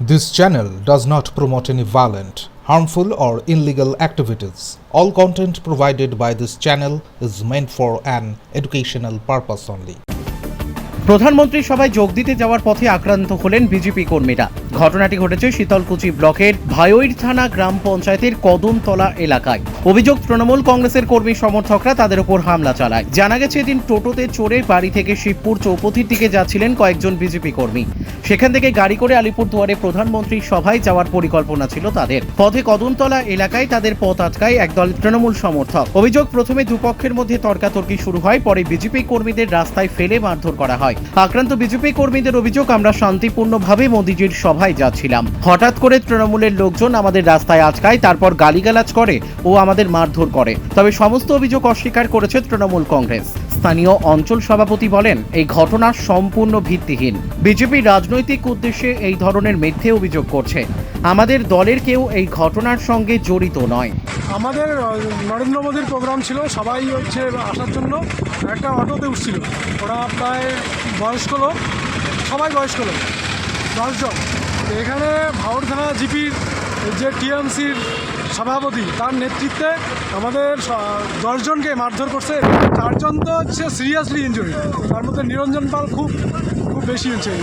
This channel does not promote any violent, harmful, or illegal activities. All content provided by this channel is meant for an educational purpose only. প্রধানমন্ত্রী সভায় যোগ দিতে যাওয়ার পথে আক্রান্ত হলেন বিজেপি কর্মীরা। ঘটনাটি ঘটেছে শীতলকুচি ব্লকের ভায়োইর থানা গ্রাম পঞ্চায়েতের কদমতলা এলাকায়। অভিযোগ, তৃণমূল কংগ্রেসের কর্মী সমর্থকরা তাদের উপর হামলা চালায়। জানা গেছে, এদিন টোটোতে চড়ে বাড়ি থেকে শিবপুর চৌপথির দিকে যাচ্ছিলেন কয়েকজন বিজেপি কর্মী। সেখান থেকে গাড়ি করে আলিপুরদুয়ারে প্রধানমন্ত্রীর সভায় যাওয়ার পরিকল্পনা ছিল তাদের। পথে কদমতলা এলাকায় তাদের পথ আটকায় একদল তৃণমূল সমর্থক। অভিযোগ, প্রথমে দুপক্ষের মধ্যে তর্কাতর্কি শুরু হয়, পরে বিজেপি কর্মীদের রাস্তায় ফেলে মারধর করা হয়। আক্রান্ত বিজেপি কর্মীদের অভিযোগ, আমরা শান্তিপূর্ণভাবে মোদিজির সভায় যাচ্ছিলাম, হঠাৎ করে তৃণমূলের লোকজন আমাদের রাস্তায় আটকায়, তারপর গালিগালাজ করে ও আমাদের মারধর করে। তবে সমস্ত অভিযোগ অস্বীকার করেছে তৃণমূল কংগ্রেস। স্থানীয় অঞ্চল সভাপতি বলেন, এই ঘটনা সম্পূর্ণ ভিত্তিহীন। বিজেপি রাজনৈতিক উদ্দেশ্যে এই ধরনের মিথ্যে অভিযোগ করছে। আমাদের দলের কেউ এই ঘটনার সঙ্গে জড়িত নয়। আমাদের নরেন্দ্র মোদীর প্রোগ্রাম ছিল, সবাই আসার জন্য একটা অটোতে উঠছিল। ওরা প্রায় বয়স্ক লোক, সবাই বয়স্ক লোক, 10 জন। এখানে ভাওর থানা জিপির যে টিএমসির সভাপতি, তার নেতৃত্বে আমাদের 10 জনকে মারধর করছে। 4 জন তো সিরিয়াসলি ইনজুরি, তার মধ্যে নিরঞ্জন পাল খুব বেশি হয়েছে।